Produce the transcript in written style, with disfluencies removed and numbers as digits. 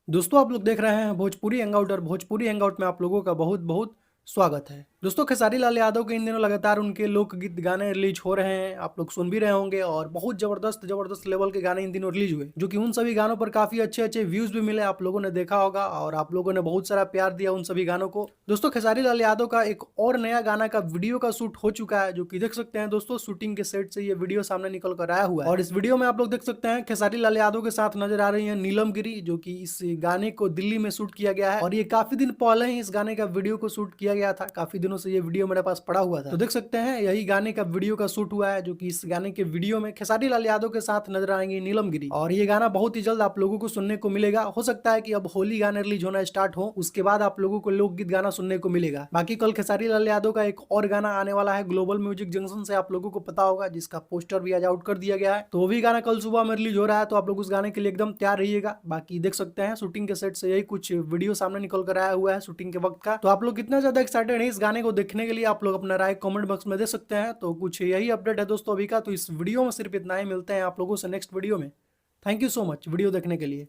दोस्तों आप लोग देख रहे हैं भोजपुरी हैंगआउट और भोजपुरी हैंगआउट में आप लोगों का बहुत बहुत स्वागत है। दोस्तों खेसारी लाल यादव के इन दिनों लगातार उनके लोकगीत गाने रिलीज हो रहे हैं, आप लोग सुन भी रहे होंगे और बहुत जबरदस्त जबरदस्त लेवल के गाने इन दिनों रिलीज हुए, जो कि उन सभी गानों पर काफी अच्छे अच्छे व्यूज भी मिले। आप लोगों ने देखा होगा और आप लोगों ने बहुत सारा प्यार दिया उन सभी गानों को। दोस्तों खेसारी लाल यादव का एक और नया गाना का वीडियो का शूट हो चुका है, जो कि देख सकते हैं दोस्तों शूटिंग के सेट से ये वीडियो सामने निकल कर आया हुआ है। और इस वीडियो में आप लोग देख सकते हैं खेसारी लाल यादव के साथ नजर आ रही है नीलम गिरी, जो कि इस गाने को दिल्ली में शूट किया गया है और ये काफी दिन पहले ही इस गाने का वीडियो को शूट किया गया था। काफी दिनों से ये वीडियो मेरे पास पड़ा हुआ था, तो देख सकते हैं यही गाने का वीडियो का शूट हुआ है, जो कि इस गाने के वीडियो में खेसारी लाल यादव के साथ नजर आएंगे नीलम गिरी। और ये गाना बहुत ही जल्द आप लोगों को सुनने को मिलेगा। हो सकता है कि अब होली गाने रिलीज होना स्टार्ट हो, उसके बाद आप लोगों को लोकगीत गाना सुनने को मिलेगा। बाकी कल खेसारी लाल यादव का एक और गाना आने वाला है ग्लोबल म्यूजिक जंक्शन से, आप लोगों को पता होगा, जिसका पोस्टर भी आज आउट कर दिया गया है। तो वो भी गाना कल सुबह में रिलीज हो रहा है, तो आप लोग उस गाने के लिए एकदम तैयार रहिएगा। बाकी देख सकते हैं शूटिंग के सेट से यही कुछ वीडियो सामने निकल कर आया हुआ है शूटिंग के वक्त का। तो आप लोग कितना ज्यादा एक्साइटेड है इस गाने को देखने के लिए, आप लोग अपना राय कमेंट बॉक्स में दे सकते हैं। तो कुछ यही अपडेट है दोस्तों अभी का, तो इस वीडियो में सिर्फ इतना ही। मिलते हैं आप लोगों से नेक्स्ट वीडियो में। Thank you so much video देखने के लिए।